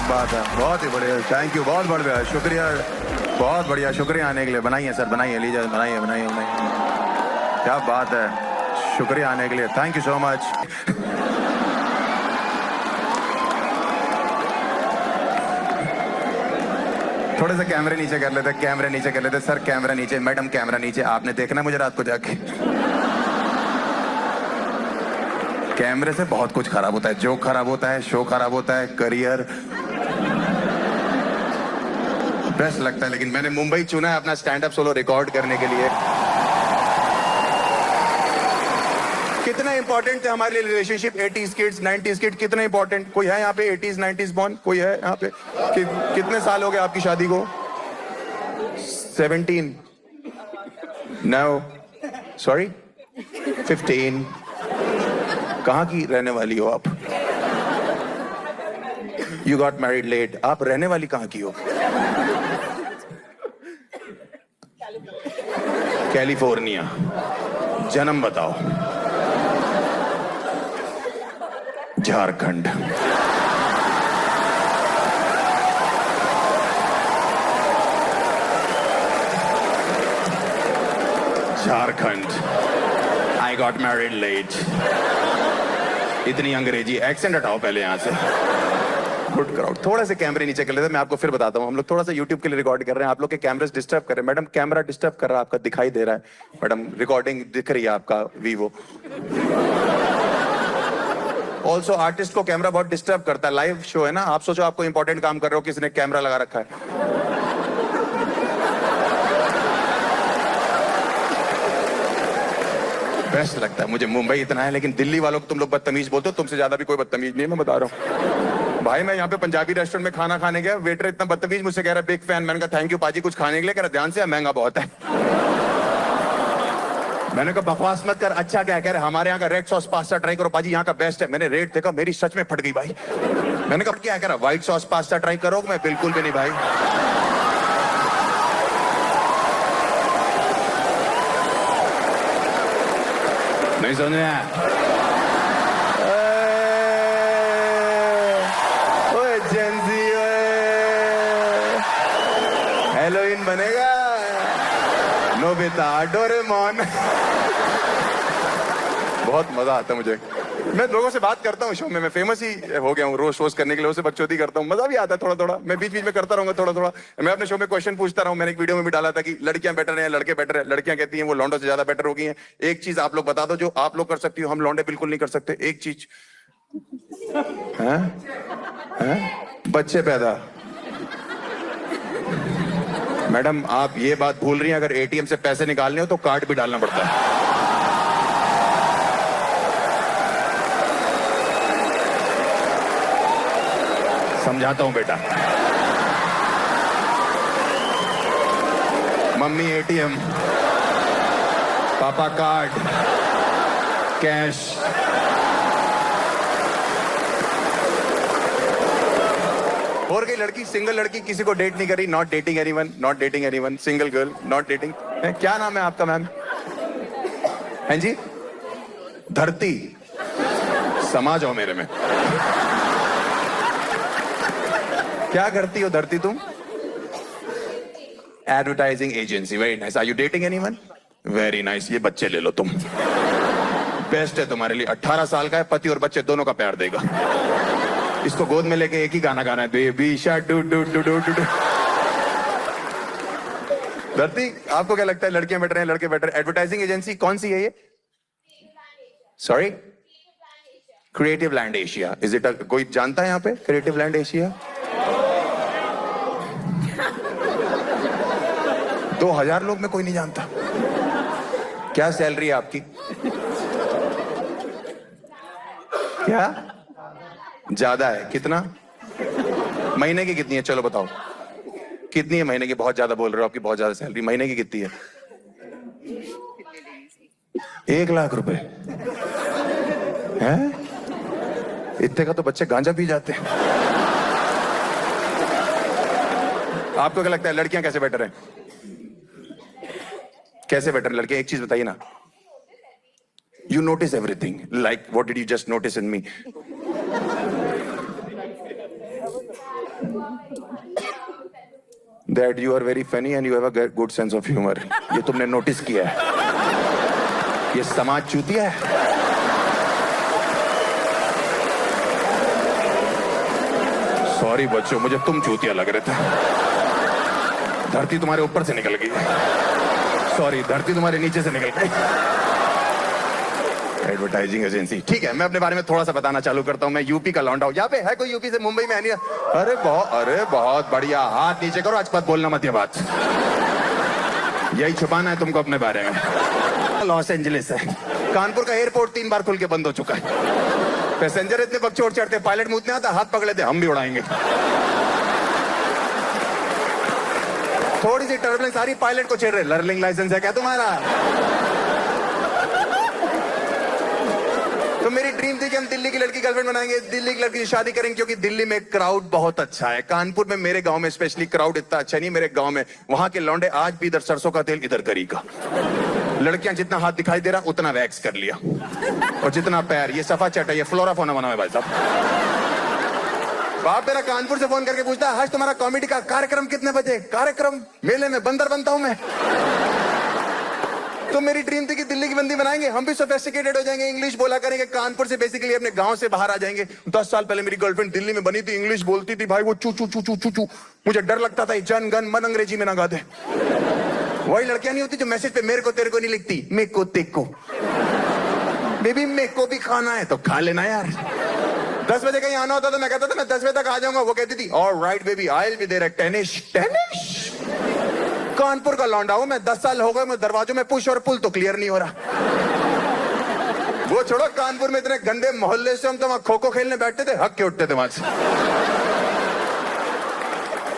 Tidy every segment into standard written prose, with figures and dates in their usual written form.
बात है, बहुत ही बढ़िया, थैंक यू, बहुत बढ़िया, शुक्रिया, बहुत बढ़िया, शुक्रिया आने के लिए। बनाइए सर, बनाइए, लीजिए, बनाइए बनाइए बनाइए, क्या बात है, शुक्रिया आने के लिए, थैंक यू सो मच। थोड़े से कैमरे नीचे कर लेते, कैमरे नीचे कर लेते सर, कैमरा नीचे, मैडम कैमरा नीचे, आपने देखना मुझे रात को जाके। कैमरे से बहुत कुछ खराब होता है, जोक खराब होता है, शो खराब होता है, करियर बेस्ट लगता है। लेकिन मैंने मुंबई चुना है अपना स्टैंड अप सोलो रिकॉर्ड करने के लिए। कितना इंपॉर्टेंट थे हमारे लिए relationship, 80s kids 90s kid, कितना इंपॉर्टेंट। कोई है यहाँ पे 80s 90s बॉर्न, कोई है यहाँ पे? कितने साल हो गए आपकी शादी को? 17, नो सॉरी 15। कहाँ की रहने वाली हो आप? You got married late. आप रहने वाली कहाँ की हो? कैलिफोर्निया। जन्म बताओ? Jharkhand. Jharkhand. I got married late. इतनी अंग्रेजी एक्सेंट हटाओ पहले यहां से। Good crowd. थोड़ा से कैमरे नीचे कर लेते, मैं आपको फिर बताता हूँ। हम लोग थोड़ा सा यूट्यूब के लिए रिकॉर्ड कर रहे हैं, आप लोग के कैमरे डिस्टर्ब कर रहे हैं। मैडम कैमरा डिस्टर्ब कर रहा है आपका, दिखाई दे रहा है मैडम, रिकॉर्डिंग दिख रही है आपका वीवो। ऑल्सो आर्टिस्ट को कैमरा बहुत डिस्टर्ब करता है, लाइव शो है ना, आप सोचो आपको इंपॉर्टेंट काम कर रहे हो, किसी ने कैमरा लगा रखा है। बेस्ट लगता है मुझे, मुंबई इतना है, लेकिन दिल्ली वालों को तुम लोग बदतमीज बोलते हो, तुमसे ज्यादा भी कोई बदतमीज नहीं है, मैं बता रहा हूँ। भाई मैं यहाँ पे पंजाबी रेस्टोरेंट में खाना खाने गया, वेटर इतना बदतमीज, मुझसे कह रहा है बिग फैन। मैंने कहा थैंक यू पाजी कुछ खाने के लिए, कह रहा ध्यान से महंगा बहुत है। मैंने कहा बकवास मत कर, अच्छा क्या कह रहे हमारे यहाँ का रेड सॉस पास्ता ट्राई करो पाजी, यहाँ का बेस्ट है। मैंने रेट देखा, मेरी सच में फट गई भाई। मैंने कहा क्या कह रहा, व्हाइट सॉस पास्ता ट्राई करो? मैं बिल्कुल भी नहीं भाई। नहीं समझ में आया? ओए जेंजी, हेलोइन बनेगा नोबिता डोरेमोन। बहुत मजा आता है मुझे, मैं लोगों से बात करता हूँ शो में, मैं फेमस ही हो गया हूँ रोज शोज करने के लिए, उससे बकचोदी करता हूँ, मजा भी आता है थोड़ा थोड़ा, मैं बीच बीच में करता रहूंगा थोड़ा थोड़ा। मैं अपने शो में क्वेश्चन पूछता रहा हूँ, मैंने एक वीडियो में भी डाला था कि लड़कियां बेटर हैं लड़के बेटर है। लड़कियां कहती हैं वो लौंडों से ज्यादा बेटर हो गई हैं। एक चीज आप लोग बता दो जो आप लोग कर सकती हो, हम लौंडे बिल्कुल नहीं कर सकते। एक चीज, बच्चे पैदा। मैडम आप ये बात भूल रही हैं, अगर एटीएम से पैसे निकालने हो तो कार्ड भी डालना पड़ता है। समझाता हूं बेटा। मम्मी एटीएम, पापा कार्ड, कैश। और कोई लड़की, सिंगल लड़की किसी को डेट नहीं करी, not dating anyone, not dating anyone, single girl, not dating. क्या नाम है आपका मैम? हैं जी? धरती। समा जाओ मेरे में। क्या करती हो धरती तुम? Advertising agency. Very nice. Are you dating anyone? Very nice. ये बच्चे ले लो तुम, बेस्ट है तुम्हारे लिए। 18 साल का है, पति और बच्चे दोनों का प्यार देगा। इसको गोद में लेके एक ही गाना गाना है, baby shark do do do do do. धरती आपको क्या लगता है, लड़कियां बेटर हैं लड़के बेटर? एडवर्टाइजिंग एजेंसी कौन सी है ये? Sorry, creative land Asia. Is it? कोई जानता है यहाँ पे क्रिएटिव लैंड एशिया? 2000 लोग में कोई नहीं जानता। क्या सैलरी है आपकी? क्या ज्यादा है? कितना? महीने की कितनी है? चलो बताओ कितनी है महीने की? बहुत ज्यादा बोल रहे हो, आपकी बहुत ज्यादा सैलरी। महीने की कितनी है? 1 लाख रुपए हैं? इतने का तो बच्चे गांजा पी जाते हैं। आपको क्या लगता है लड़कियां कैसे बेटर हैं? कैसे बेटर लड़के? एक चीज बताइए ना। You notice everything, like what did you just notice in me? That you are very funny and you have a good sense of humor. ये तुमने नोटिस किया है? ये समाज चूतिया है? सॉरी बच्चों, मुझे तुम चूतिया लग रहे थे। धरती तुम्हारे ऊपर से निकल गई। सॉरी, धरती तुम्हारे नीचे से निकल गई। Advertising agency. ठीक है, मैं अपने बारे में थोड़ा सा बताना चालू करता हूं। मैं यूपी का लौंडा हूं। यहाँ पे है कोई यूपी से? मुंबई में है नहीं? अरे बहुत बढ़िया। हाथ नीचे करो, आज पत बोलना मत ये बात। यही छुपाना है तुमको अपने बारे में। लॉस एंजलिस है। कानपुर का एयरपोर्ट 3 बार खुल के बंद हो चुका है। पैसेंजर इतने बकचोद चढ़ते, पायलट मुझे आता, हाथ पकड़ लेते, हम भी उड़ाएंगे। थोड़ी सी टर्बुलेंस आ रही, पायलट को छेड़ रहे। लर्निंग लाइसेंस है क्या तुम्हारा? तो मेरी ड्रीम थी कि हम दिल्ली की लड़की गर्लफ्रेंड बनाएंगे, दिल्ली की लड़की से शादी करेंगे, क्योंकि दिल्ली में क्राउड बहुत अच्छा है। कानपुर में, मेरे गांव में स्पेशली, क्राउड इतना अच्छा नहीं। मेरे गांव में वहां के लौंडे आज भी इधर सरसों का तेल, इधर करी का। लड़कियां जितना हाथ दिखाई दे रहा उतना वैक्स कर लिया, और जितना पैर, ये सफा चटा, ये फ्लोरा फोना बना है भाई साहब। बाप मेरा कानपुर से फोन करके पूछता है, आज तुम्हारा कॉमेडी का कार्यक्रम कितने बजे? कार्यक्रम? मेले में बंदर बनता हूं मैं। तो मेरी ड्रीम थी कि दिल्ली की बंदी बनाएंगे, हम भी सोफिस्टिकेटेड हो जाएंगे, इंग्लिश बोला करेंगे। कानपुर से बेसिकली अपने गांव से बाहर आ जाएंगे। 10 साल पहले मेरी गर्लफ्रेंड दिल्ली में बनी थी, इंग्लिश बोलती थी भाई, वो चू चू चू चू चू चू। मुझे डर लगता था जन गण मन अंग्रेजी में ना गा दे। वही लड़कियां नहीं होती जो मैसेज पे मेरे को तेरे को नहीं लिखती, मेरे को तेको। बेबी मेरे को भी खाना है तो खा लेना यार। 10 बजे कहीं आना होता तो मैं कहता था मैं 10 बजे तक आ जाऊंगा। वो कहती थी alright baby, I will be there at 10ish। Kanpur का लौंडा हूं मैं, 10 साल हो गए, मैं दरवाजों में पुश और पुल तो क्लियर नहीं हो रहा। वो छोड़ो, कानपुर में इतने गंदे मोहल्ले से हम तो वहां खो खो खेलने बैठते थे, हक के उठते थे वहां से।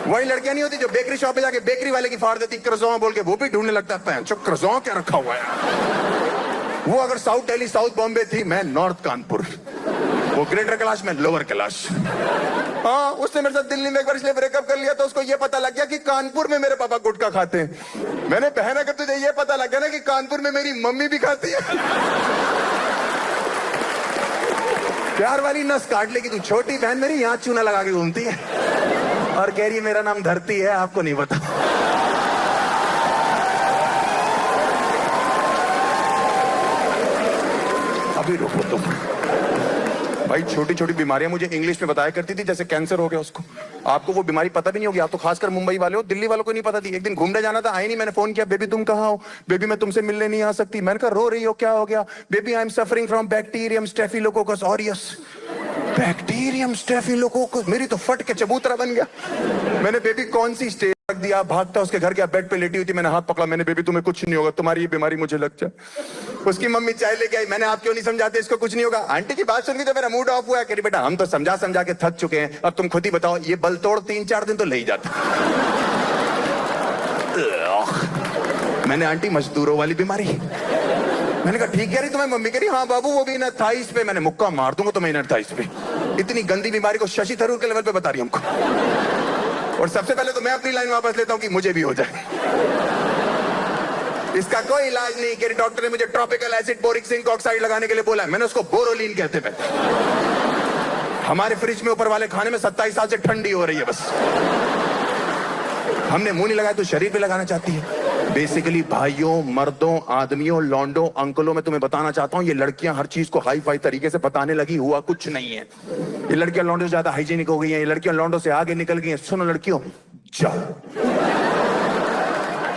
वही लड़कियां नहीं होती जो बेकरी शॉप पे जाके बेकरी वाले की फाड़ देती क्रज़ों बोल के, वो भी ढूंढने लगता है जो क्रज़ों क्या रखा हुआ है। वो अगर साउथ दिल्ली साउथ बॉम्बे थी, मैं नॉर्थ कानपुर। वो ग्रेटर कैलाश में लोअर कैलाश। हाँ, उसने मेरे साथ दिल्ली में एक बार इसलिए ब्रेकअप कर लिया तो उसको ये पता लग गया कि कानपुर में मेरे पापा गुटखा खाते हैं। मैंने बहन, अगर तुझे ये पता लग गया ना कि कानपुर में मेरी मम्मी भी खाती है, प्यार वाली नस काट लेगी तू। छोटी बहन मेरी यहाँ चूना लगा के घूमती है और कह रही है मेरा नाम धरती है, आपको नहीं पता। अभी रुको तुम भाई। छोटी छोटी बीमारियां मुझे इंग्लिश में बताया करती थी, जैसे कैंसर हो गया उसको। आपको वो बीमारी पता भी नहीं होगी, आप तो खासकर मुंबई वाले हो, दिल्ली वालों को नहीं पता थी। एक दिन घूमने जाना था, आई नहीं। मैंने फोन किया, बेबी तुम कहाँ हो? बेबी मैं तुमसे मिलने नहीं आ सकती। मैंने कहा रो रही हो, क्या हो गया? Baby I am suffering from bacterium staphylococcus aureus. Bacterium staphylococcus, मेरी तो फट के चबूतरा बन गया। मैंने बेबी कौन सी स्टेज रख दिया, भागता उसके घर के बेड पे लेटी हुई थी। मैंने हाथ पकड़ा, मैंने बेबी तुम्हें कुछ नहीं होगा, तुम्हारी ये बीमारी मुझे लग जाए। उसकी मम्मी चाय लेके आई, मैंने आप क्यों नहीं समझाते इसको कुछ नहीं होगा। आंटी की बात सुन के तो मेरा मूड ऑफ हुआ। कह रही बेटा हम तो समझा समझा के थक चुके हैं, अब तुम खुद ही बताओ, ये बल तोड़ 3-4 दिन तो ले ही जाता। मैंने आंटी मजदूरों वाली बीमारी। मैंने कहा ठीक है, तुम्हें मम्मी कह रही हाँ बाबू वो भी इनर थाइस पे। मैंने मुक्का मार दूंगा तुम्हें इनर थाइस पे। इतनी गंदी बीमारी को शशि थरूर के लेवल पे बता रही हमको। और सबसे पहले तो मैं अपनी लाइन वापस लेता हूं कि मुझे भी हो जाए। इसका कोई इलाज नहीं। कि डॉक्टर ने मुझे tropical acid boric zinc oxide लगाने के लिए बोला है, मैंने उसको बोरोलीन कहते हैं। हमारे फ्रिज में ऊपर वाले खाने में 27 साल से ठंडी हो रही है बस। हमने मुंह नहीं लगाया तो शरीर पे लगाना चाहती है। बेसिकली भाइयों, मर्दों, आदमियों, लौंडों, अंकलों, मैं तुम्हें बताना चाहता हूं, ये लड़कियां हर चीज को हाई फाई तरीके से बताने लगी, हुआ कुछ नहीं है। ये लड़कियां लौंडों से ज्यादा हाइजीनिक हो गई हैं, ये लड़कियां लौंडों से आगे निकल गई हैं। सुनो लड़कियों, जाओ,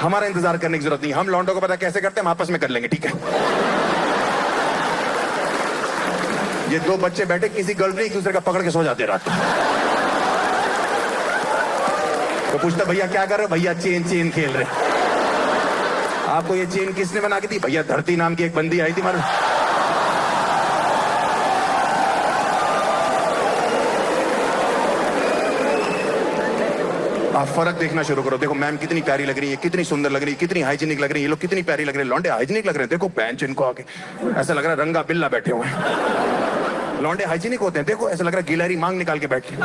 हमारा इंतजार करने की जरूरत नहीं। हम लौंडों को पता कैसे करते हैं, हम आपस में कर लेंगे, ठीक है? ये 2 बच्चे बैठे, किसी गर्ल ने एक दूसरे का पकड़ के सो जाते रात। तो पूछता भैया क्या कर रहे हो? भैया चेन खेल रहे। आपको ये चेन किसने बना के दी? भैया धरती नाम की एक बंदी आई थी मारो। आप फर्क देखना शुरू करो। देखो मैम कितनी प्यारी लग रही है, कितनी सुंदर लग रही है, कितनी हाइजीनिक लग रही है। ये लोग कितनी प्यारी लग रहे हैं, लौंडे हाइजीनिक लग रहे हैं। देखो बेंच इनको आके ऐसा लग रहा है रंगा बिल्ला बैठे हुए हैं। लौंडे हाइजीनिक होते हैं, देखो ऐसा लग रहा है गिलहरी मांग निकाल के बैठे।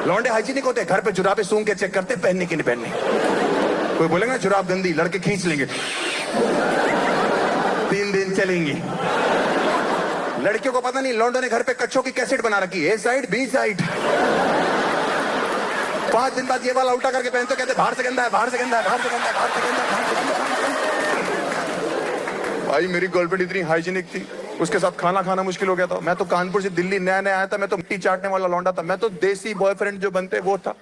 लौंडे हाइजीनिक होते हैं, घर पे जुराबे सूंघ के चेक करते पहनने की नहीं पहननी। कोई बोलेगा ना जुराब गंदी, लड़के खींच लेंगे, 3 दिन चलेंगी। लड़कियों को पता नहीं लौंडों ने घर पे कच्छों की कैसेट बना रखी है, ए साइड बी साइड। 5 दिन बाद ये वाला उल्टा करके पहनते, कहते बाहर से गंदा है, बाहर से गंदा है, बाहर से गंदा है, बाहर से गंदा है, बाहर से गंदा है। भाई मेरी गर्लफ्रेंड इतनी हाइजीनिक थी, उसके साथ खाना खाना मुश्किल हो गया था। मैं तो कानपुर से दिल्ली नया नया आया था, मैं तो मिट्टी चाटने वाला लौंडा था, मैं तो देसी बॉयफ्रेंड जो बनते वो था।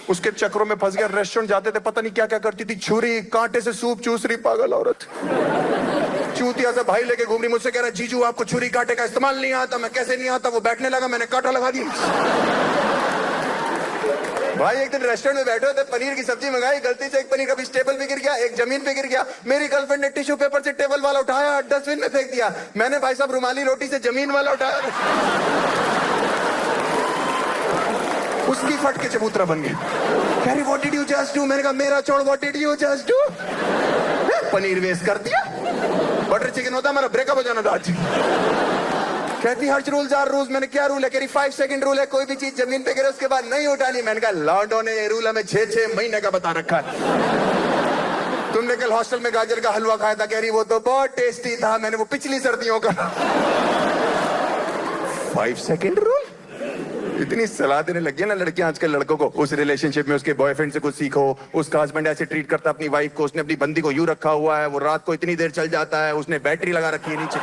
उसके चक्रों में फंस गया। रेस्टोरेंट जाते थे, पता नहीं क्या क्या करती थी, छुरी कांटे से सूप चूस रही पागल औरत। चूतिया से भाई लेके घूम रही, मुझसे कह रहा जीजू आपको छुरी कांटे का इस्तेमाल नहीं आता। मैं कैसे नहीं आता, वो बैठने लगा, मैंने कांटा लगा दिया। भाई एक दिन रेस्टोरेंट में बैठे थे, पनीर की सब्जी मंगाई, गलती से एक पनीर का पीस टेबल पे गिर गया, एक जमीन पे गिर गया। मेरी गर्लफ्रेंड ने टिश्यू पेपर से टेबल वाला उठाया, डस्टबिन में फेंक दिया। मैंने भाई साहब रुमाली रोटी से जमीन वाला उठाया, उसकी फट के चबूतरा बन गया। कह रही what did you just do? मैंने कहा मेरा छोड़, what did you just do? Paneer waste कर दिया। बटर चिकन होता, हमारा ब्रेकअप हो जाना था आज। कहती हर्ष रूल्स आर रूल्स। मैंने क्या रूल है? कह रही 5 सेकंड रूल है, कोई भी चीज जमीन पे गिरे उसके बाद नहीं उठानी। मैंने कहा लॉन्डो ने ये रूल हमें 6-6 महीने का बता रखा है। तुमने कल हॉस्टल में गाजर का हलवा खाया था। कह रही वो तो बहुत टेस्टी था, मैंने वो पिछली सर्दियों का। 5 सेकंड रूल। इतनी सलाह देने लगी है ना लड़कियां आजकल लड़कों को। उस रिलेशनशिप में उसके बॉयफ्रेंड से कुछ सीखो। उसका हस्बैंड ऐसे ट्रीट करता अपनी वाइफ को, उसने अपनी बंदी को यूं रखा हुआ है, वो रात को इतनी देर चल जाता है, उसने बैटरी लगा रखी है नीचे।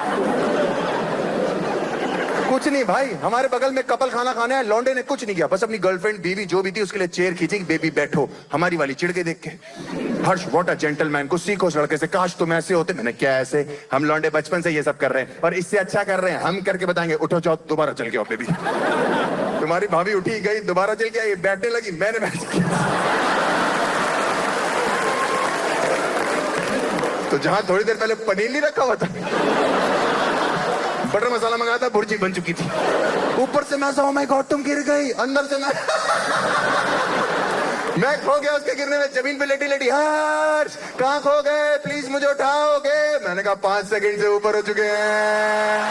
कुछ नहीं भाई, हमारे बगल में कपल खाना खाने आए, लौंडे ने कुछ नहीं किया, बस अपनी गर्लफ्रेंड बीवी जो भी थी उसके लिए चेयर खींची, बेबी बैठो। हमारी वाली चिढ़ के देख के, हर्ष व्हाट अ जेंटलमैन, कुछ सीखो उस लड़के से, काश तुम ऐसे होते। मैंने क्या ऐसे, हम लौंडे बचपन से ये सब कर रहे हैं और इससे अच्छा कर रहे हैं, हम करके बताएंगे। उठो जाओ दोबारा चल के आओ बेबी। तुम्हारी भाभी उठी गई, दोबारा चल के आई, बैठने लगी, मैंने बैठ किया। तो जहां थोड़ी देर पहले पनीर नहीं रखा हुआ था, बटर मसाला मंगाया था, भुर्जी बन चुकी थी। ऊपर से मैं ओह माय गॉड तुम गिर गई, अंदर से मैं खो गया उसके गिरने में, जमीन पे लेटी लेटी। हर्ष कहाँ खो गए, प्लीज मुझे उठाओगे? मैंने कहा 5 सेकंड से ऊपर हो चुके हैं।